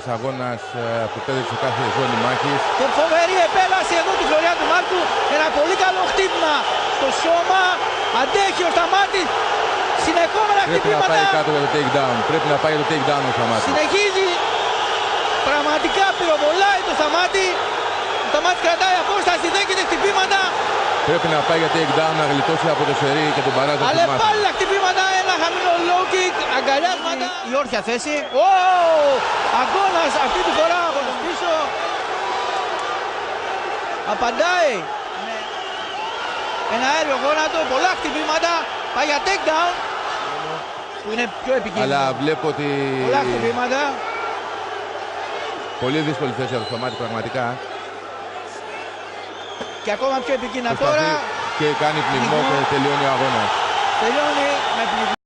ένας αγώνας που πέδεψε κάθε ζώνη μάχης. Και φοβερή επέλαση εδώ του Φλωριάν του Μάρκου. Ένα πολύ καλό χτύπημα στο σώμα. Αντέχει ο Σταμάτης. Συνεχόμενα Πρέπει χτυπήματα. να πάει κάτω για το takedown. Πρέπει να πάει για το takedown ο Σταμάτης. Συνεχίζει. Πραγματικά πυροβολάει το Σταμάτη. Ο Σταμάτης κρατάει απόσταση, δέχεται χτυπήματα. Πρέπει να πάει για takedown, να γλιτώσει από το σερί και τον παράζα του Αλλά Μάρκου. πάλι χτυπήματα, ένα χαμηλό low kick, αγκαλιάσματα. Η όρθια θέση. Αγώνας αυτή τη φορά από τον πίσω. Απαντάει με ένα αέριο γόνατο, πολλά χτυπήματα. Πάει για takedown, που είναι πιο επικίνδυνο. Αλλά βλέπω ότι Πολλά χτυπήματα. πολύ δύσκολη θέση από το Σταμάτη πραγματικά. Και ακόμα πιο επικίνδυνα Προσπαθεί τώρα. και κάνει πνιγμό και τελειώνει ο αγώνας. Τελειώνει με πνιγμό.